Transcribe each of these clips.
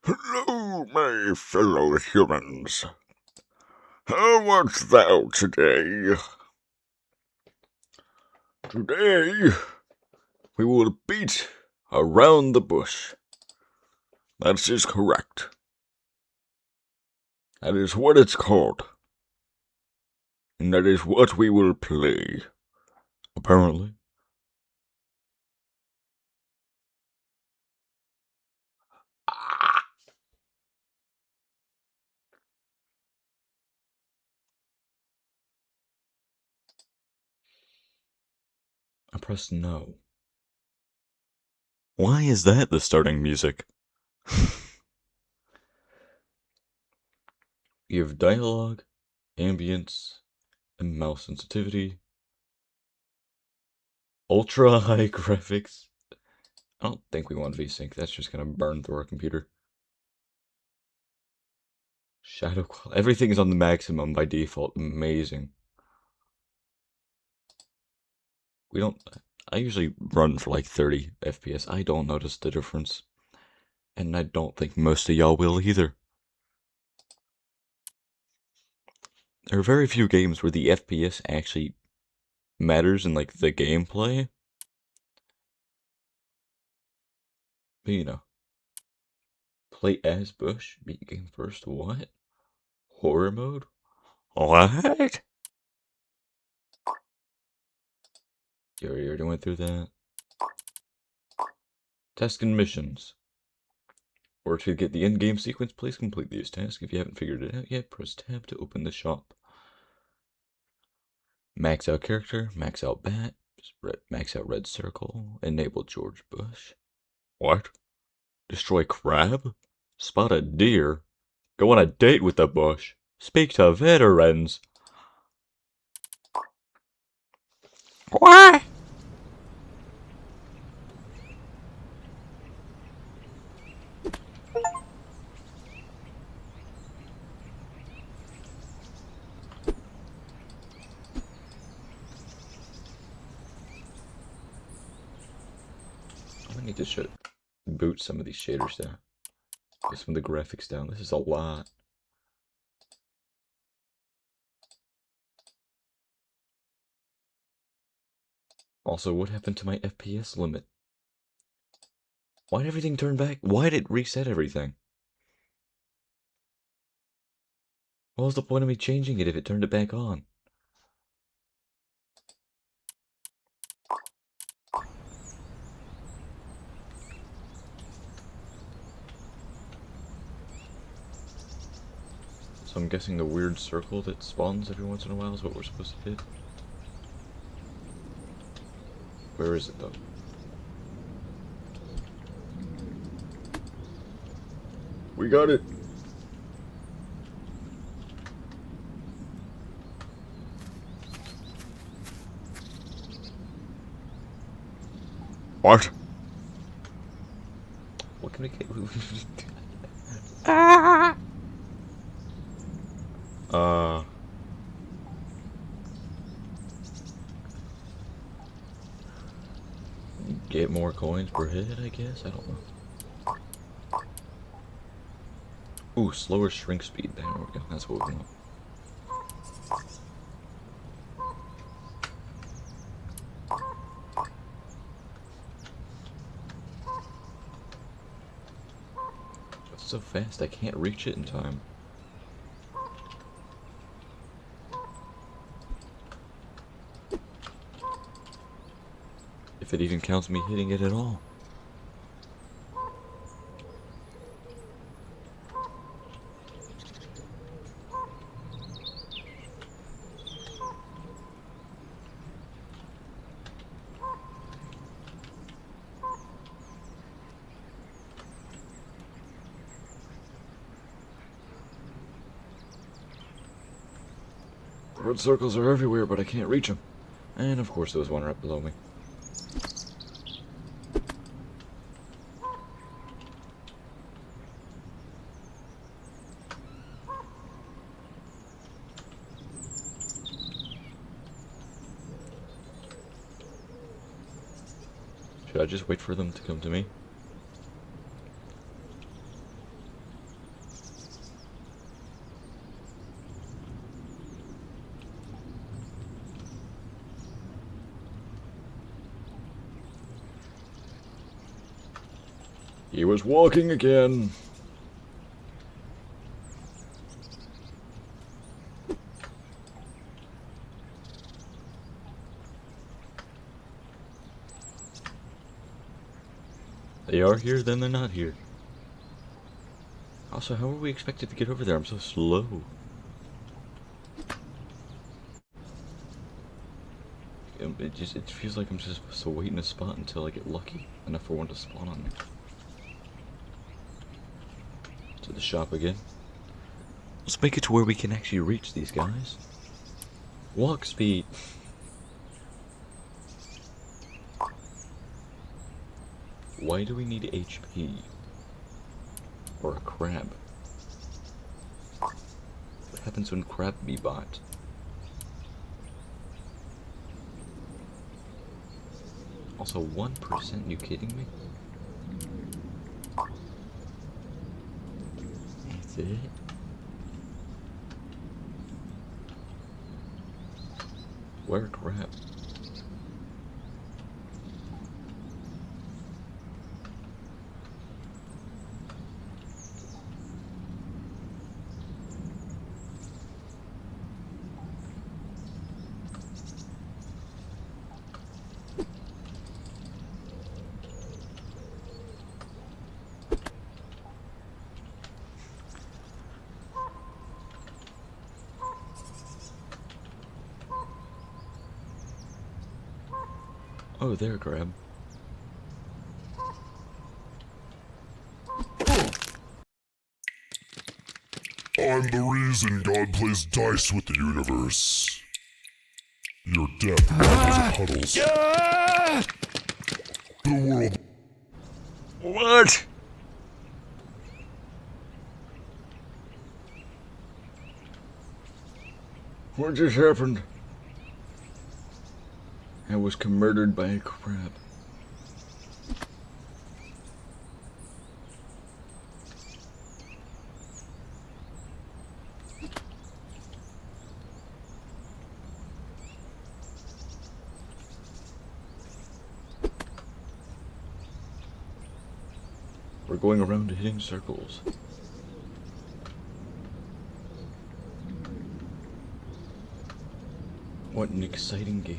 Hello, my fellow humans. How art thou today? Today, we will beat around the bush. That is correct. That is what it's called. And that is what we will play. Apparently. I pressed no. Why is that the starting music? You have dialogue, ambience, and mouse sensitivity. Ultra high graphics. I don't think we want VSync. That's just gonna burn through our computer. Shadow quality. Everything is on the maximum by default. Amazing. We don't. I usually run for like 30 FPS. I don't notice the difference. And I don't think most of y'all will either. There are very few games where the FPS actually matters in like the gameplay. But you know. Play as Bush, beat game first. What? Horror mode? What? You already went through that. Task and missions. Or to get the end-game sequence, please complete these tasks. If you haven't figured it out yet, press tab to open the shop. Max out character, max out bat, max out red circle, enable George Bush. What? Destroy crab? Spot a deer? Go on a date with the bush? Speak to veterans? What? I need to boot some of these shaders down. Get some of the graphics down. This is a lot. Also, what happened to my FPS limit? Why did everything turn back? Why did it reset everything? What was the point of me changing it if it turned it back on? So I'm guessing the weird circle that spawns every once in a while is what we're supposed to hit. Where is it though? We got it! What? What can we get? Get more coins per hit, I guess? I don't know. Ooh, slower shrink speed. There we go. That's what we want. It's so fast, I can't reach it in time. If it even counts me hitting it at all. The red circles are everywhere, but I can't reach them. And of course there was one right below me. Should I just wait for them to come to me? He was walking again. They are here, then they're not here. Also, how are we expected to get over there? I'm so slow. It feels like I'm just supposed to wait in a spot until I get lucky enough for one to spawn on me. To the shop again. Let's make it to where we can actually reach these guys. Walk speed. Why do we need HP? Or a crab? What happens when crab be bought? Also 1%, you kidding me? That's it? Where crab? Oh, there, crab. I'm the reason God plays dice with the universe. Your death is puddles. The world. What? What just happened? I was murdered by a crab. We're going around hitting circles. What an exciting game.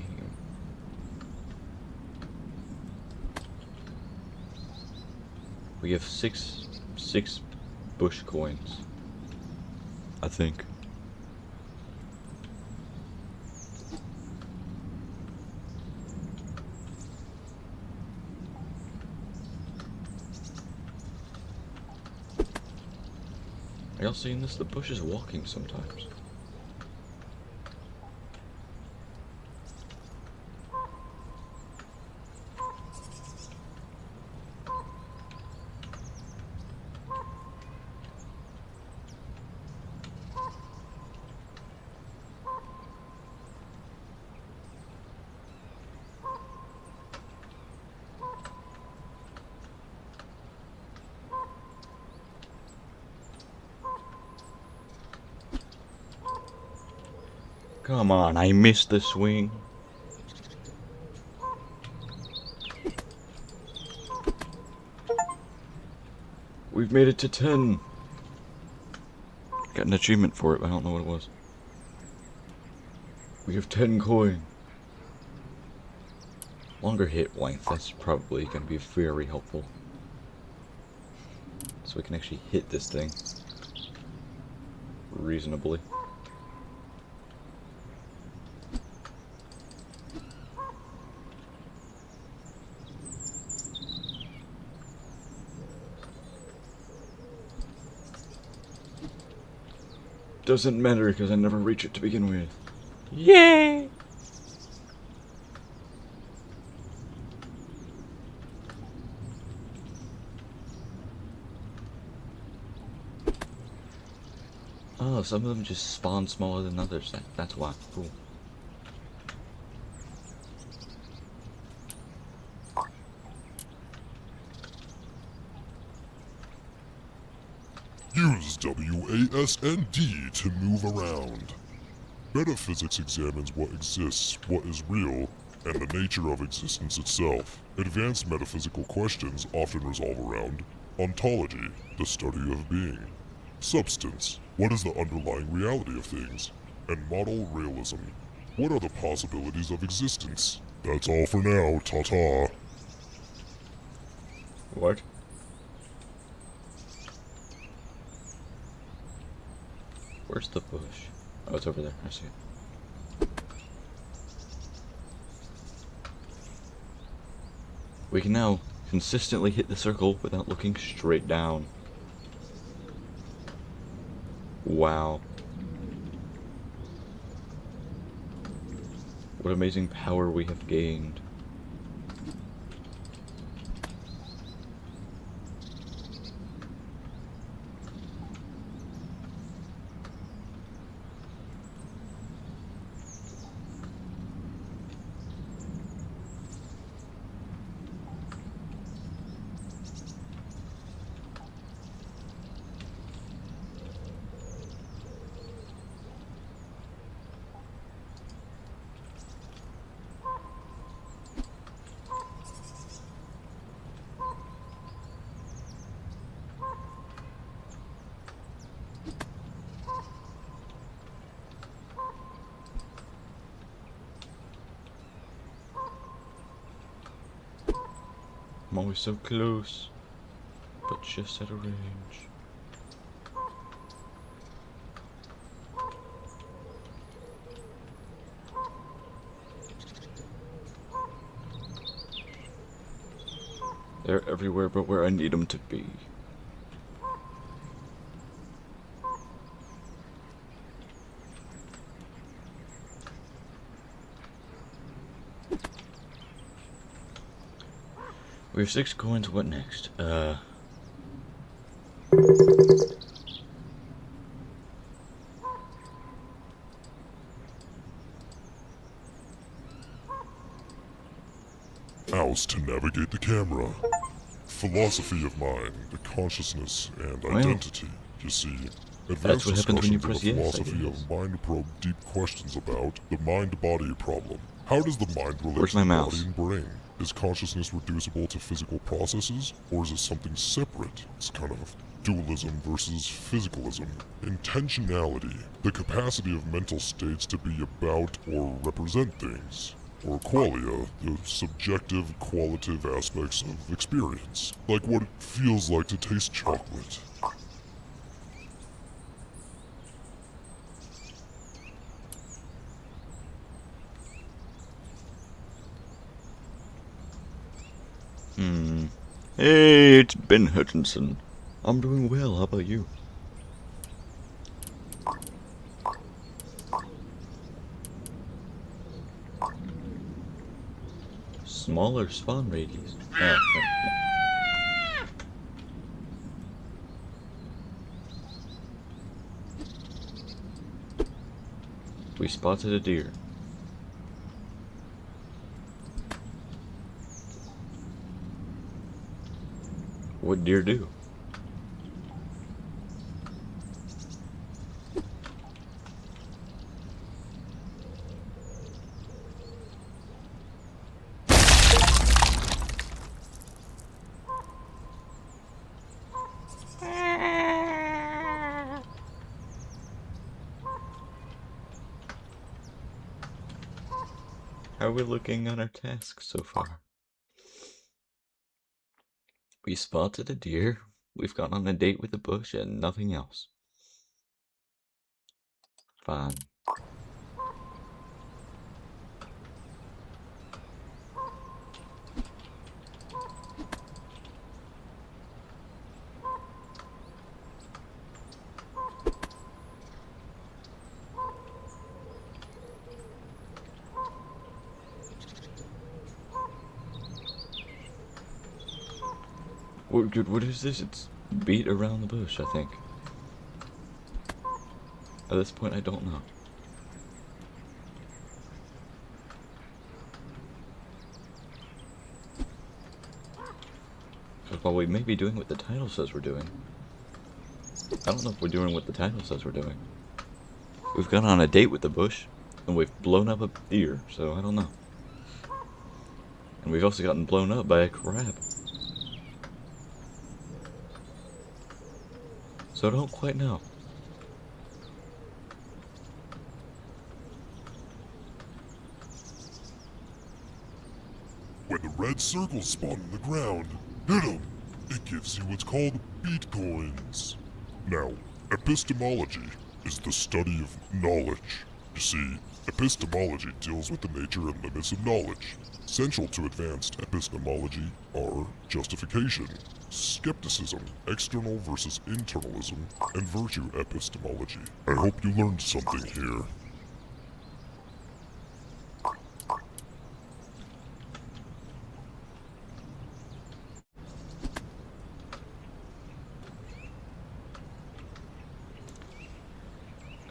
We have six bush coins, I think. Are y'all seeing this? The bush is walking sometimes. Come on, I missed the swing. We've made it to 10. Got an achievement for it, but I don't know what it was. We have 10 coin. Longer hit length, that's probably going to be very helpful. So we can actually hit this thing reasonably. Doesn't matter because I never reach it to begin with. Yay! Oh, some of them just spawn smaller than others. That's why. Cool. Use WASD to move around. Metaphysics examines what exists, what is real, and the nature of existence itself. Advanced metaphysical questions often revolve around Ontology, the study of being. Substance, what is the underlying reality of things? And model realism, what are the possibilities of existence? That's all for now, ta-ta. What? Where's the bush? Oh, it's over there. I see it. We can now consistently hit the circle without looking straight down. Wow. What amazing power we have gained. I'm always so close, but just at a range. They're everywhere but where I need them to be. We have 6 coins, what next? Mouse to navigate the camera. Philosophy of mind, the consciousness and Well, identity. You see, that's advanced what happens when you discussions press in the yes, I philosophy guess. of mind probe deep questions about the mind-body problem. How does the mind relate Where's to my the mouse? body and brain? Is consciousness reducible to physical processes, or is it something separate? It's kind of dualism versus physicalism. Intentionality, the capacity of mental states to be about or represent things. Or qualia, the subjective, qualitative aspects of experience. Like what it feels like to taste chocolate. Hey, it's Ben Hutchinson. I'm doing well, how about you? Smaller spawn radius. We spotted a deer. What'd deer do? How are we looking on our tasks so far? We spotted a deer, we've gone on a date with a bush, and nothing else. Fine. What is this? It's beat around the bush, I think. At this point, I don't know. Because while we may be doing what the title says we're doing, I don't know if we're doing what the title says we're doing. We've gone on a date with the bush, and we've blown up a deer, so I don't know. And we've also gotten blown up by a crab. So I don't quite know. When the red circles spawn in the ground, hit them. It gives you what's called Bitcoins. Now, epistemology is the study of knowledge. You see, epistemology deals with the nature and limits of knowledge. Central to advanced epistemology are justification, skepticism, external versus internalism, and virtue epistemology. I hope you learned something here.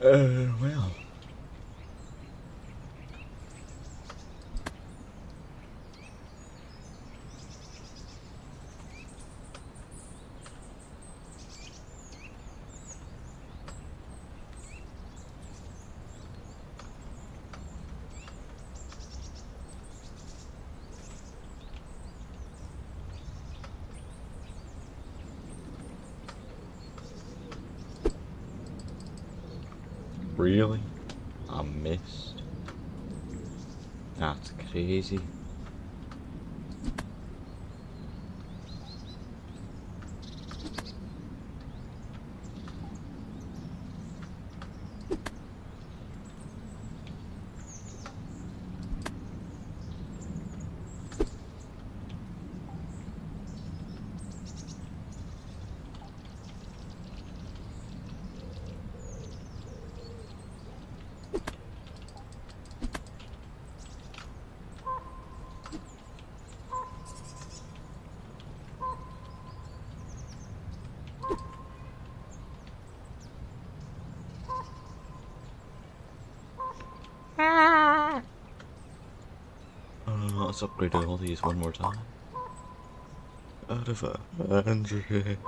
Well. Really? I missed. That's crazy. Let's upgrade all these one more time. Out of 100.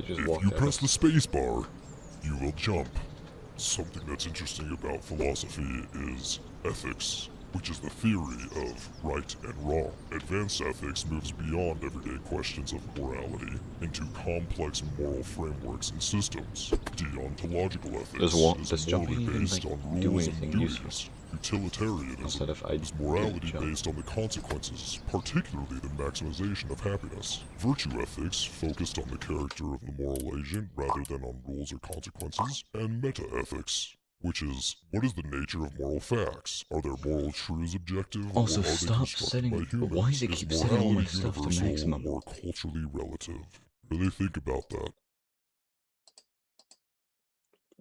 Just If walk you out. press the space bar, you will jump. Something that's interesting about philosophy is ethics, which is the theory of right and wrong. Advanced ethics moves beyond everyday questions of morality into complex moral frameworks and systems. Deontological ethics Does is jumping morally even, based like, on do rules and anything useful? duties. Utilitarianism Outside of I is morality didn't jump. based on the consequences, particularly the maximization of happiness. Virtue ethics focused on the character of the moral agent rather than on rules or consequences. And meta-ethics, which is, what is the nature of moral facts? Are their moral truths objective, Also, or are they stop constructed setting. by humans? Why does it keep setting all my morality stuff to universal maximum? or culturally relative? Really think about that.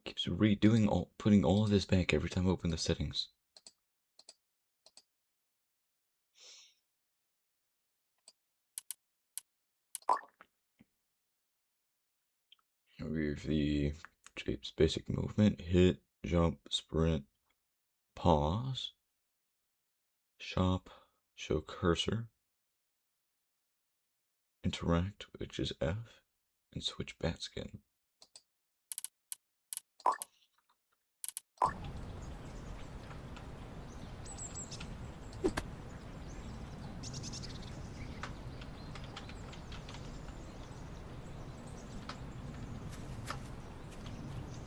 Keeps redoing putting all of this back every time I open the settings. We have the Jape's basic movement: hit, jump, sprint, pause, shop, show cursor, interact, which is F, and switch bat skin.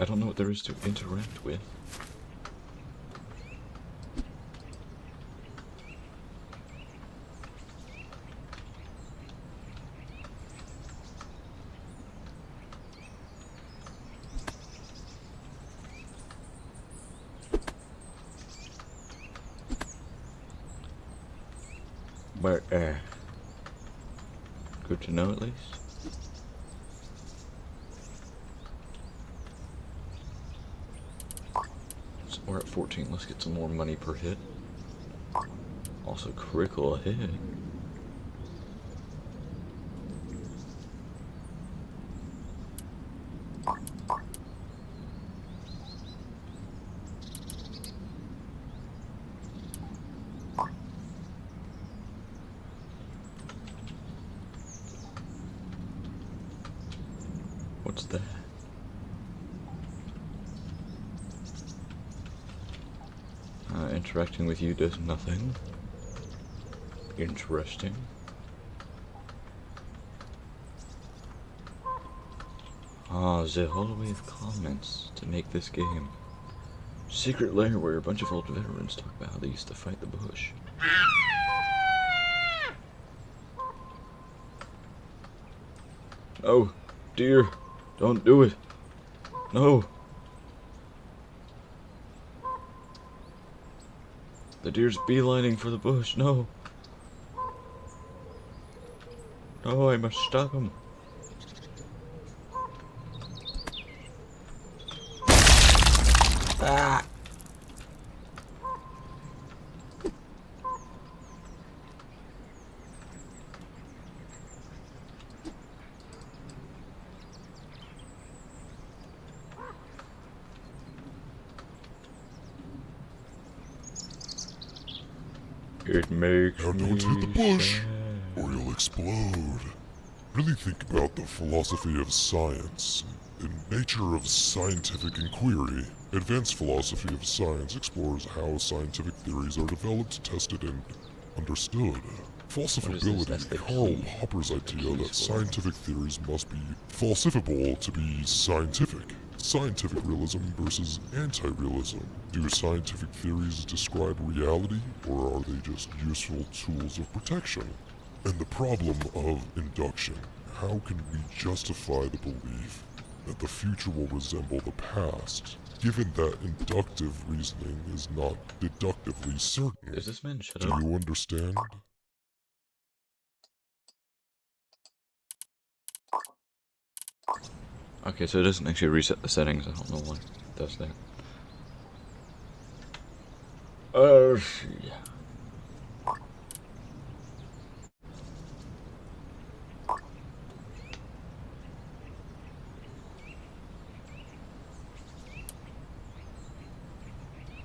I don't know what there is to interact with. But, good to know at least. So we're at 14. Let's get some more money per hit. Also, critical a hit. What's that? Interacting with you does nothing. Interesting. The hallway of comments to make this game. Secret lair where a bunch of old veterans talk about how they used to fight the bush. Oh, dear. Don't do it. No. The deer's beelining for the bush. No. No, I must stop him. Ah! It makes Now me don't hit the bush, sad. or you'll explode. Really think about the philosophy of science, the nature of scientific inquiry. Advanced philosophy of science explores how scientific theories are developed, tested, and understood. Falsifiability, That's the Karl key. Popper's idea that keys for it. scientific theories must be falsifiable to be scientific. Scientific realism versus anti-realism. Do scientific theories describe reality, or are they just useful tools of protection? And the problem of induction. How can we justify the belief that the future will resemble the past, given that inductive reasoning is not deductively certain? Does this man shut Do up? you understand? Okay, so it doesn't actually reset the settings. I don't know why it does that. Oh, yeah.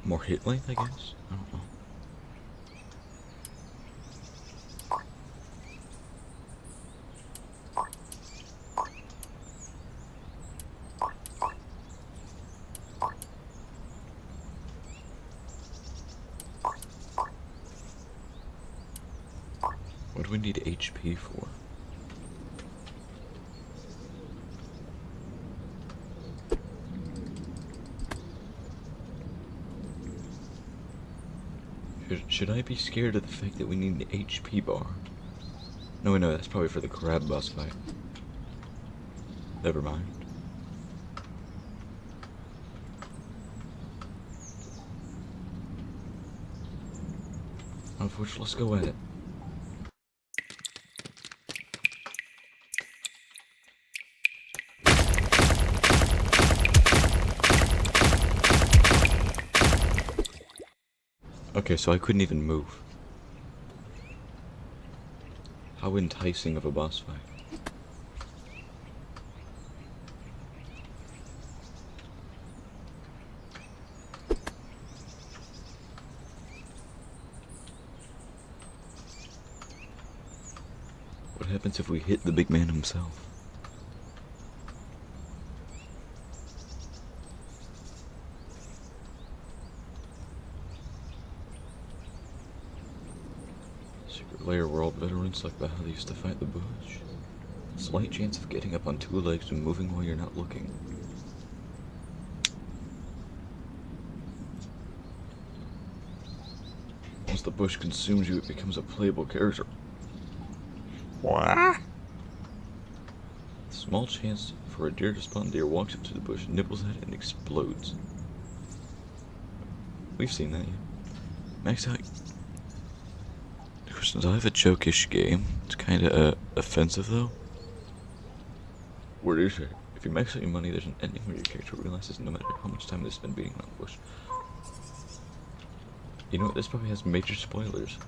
More hit length, I guess? I don't know. What do we need HP for? Should I be scared of the fact that we need an HP bar? No, that's probably for the crab boss fight. Never mind. Unfortunately, let's go at it. Okay, so I couldn't even move. How enticing of a boss fight. What happens if we hit the big man himself? Secret lair where old veterans like how they used to fight the bush. Slight chance of getting up on two legs and moving while you're not looking. Once the bush consumes you, it becomes a playable character. What? Small chance for a deer to spawn. Deer walks up to the bush, nibbles at it, and explodes. We've seen that, yeah. Max out. Questions. I have a jokish game. It's kind of offensive though. What is it? If you max out your money, there's an ending where your character realizes no matter how much time they spend beating around the bush, You know what? This probably has major spoilers.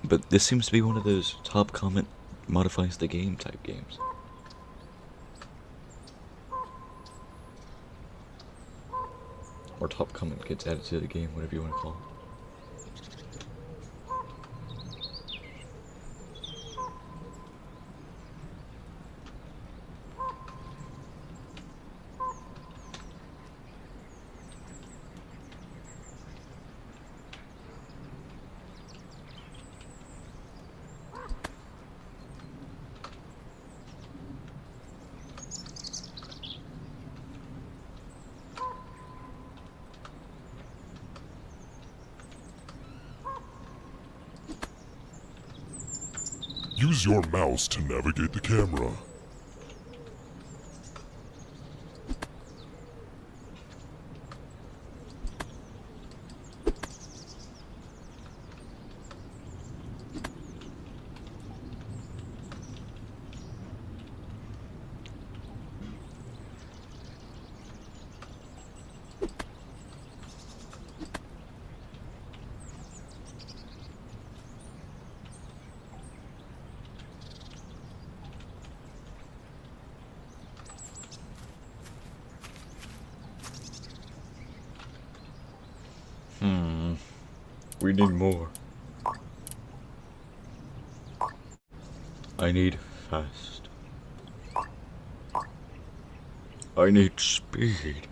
But this seems to be one of those top comment modifies the game type games. Or top comment gets added to the game, whatever you want to call it. Use your mouse to navigate the camera. We need more. I need fast. I need speed.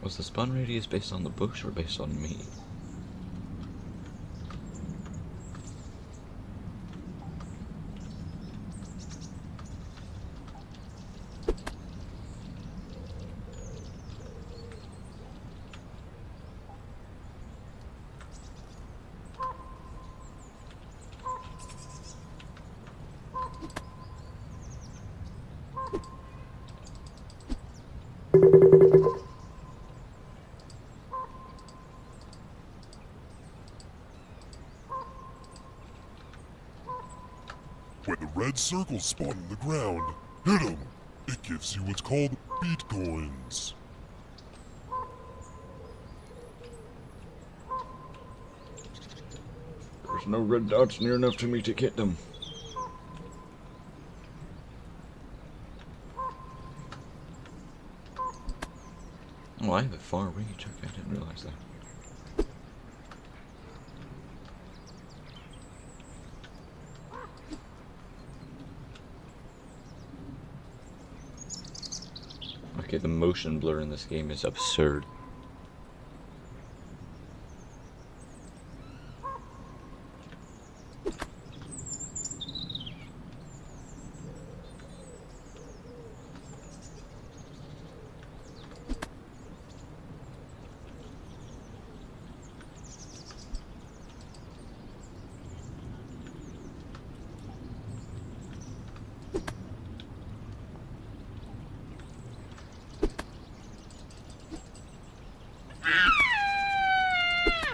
Was the spawn radius based on the bush or based on me? When the red circles spawn in the ground, hit them. It gives you what's called Bitcoins. There's no red dots near enough to me to get them. Oh, I have a far reach. Okay, I didn't realize that. Okay, the motion blur in this game is absurd.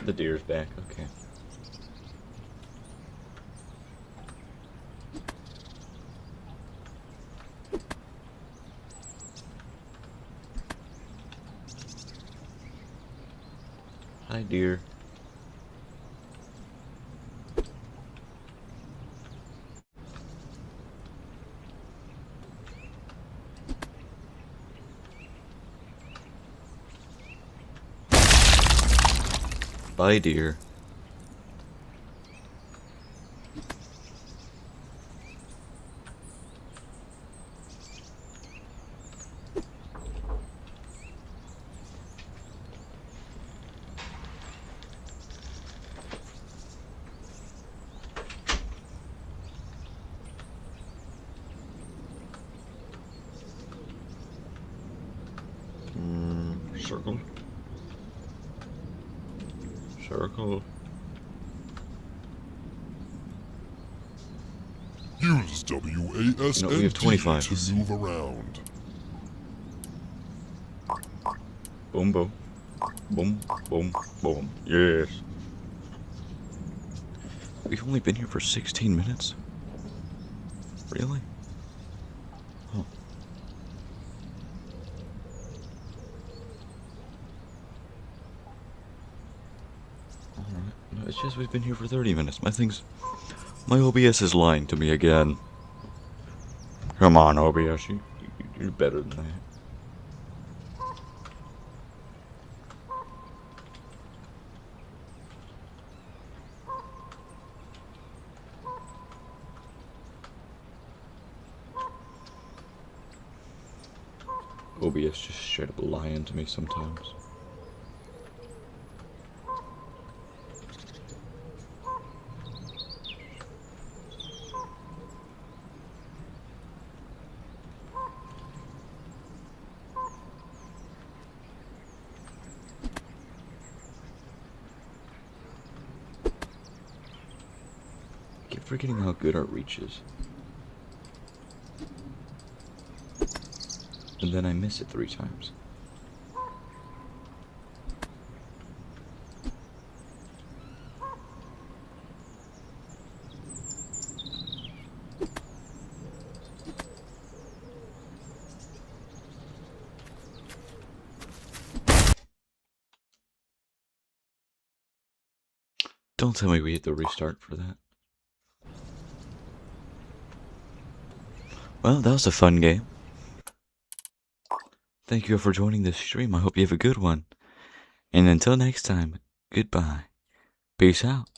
The deer's back, okay. Hi, deer. Bye, dear. Circle. Circle. Use WASD we have 25. to move around. Boom, boom. Boom, boom, boom. Yes. We've only been here for 16 minutes? Really? Huh. Alright. No, it's just we've been here for 30 minutes. My OBS is lying to me again. Come on, OBS. You're better than that. OBS just straight up lying to me sometimes. I keep forgetting how good our reach is. And then I miss it 3 times. Don't tell me we hit the restart for that. Well, that was a fun game. Thank you for joining this stream. I hope you have a good one. And until next time, goodbye. Peace out.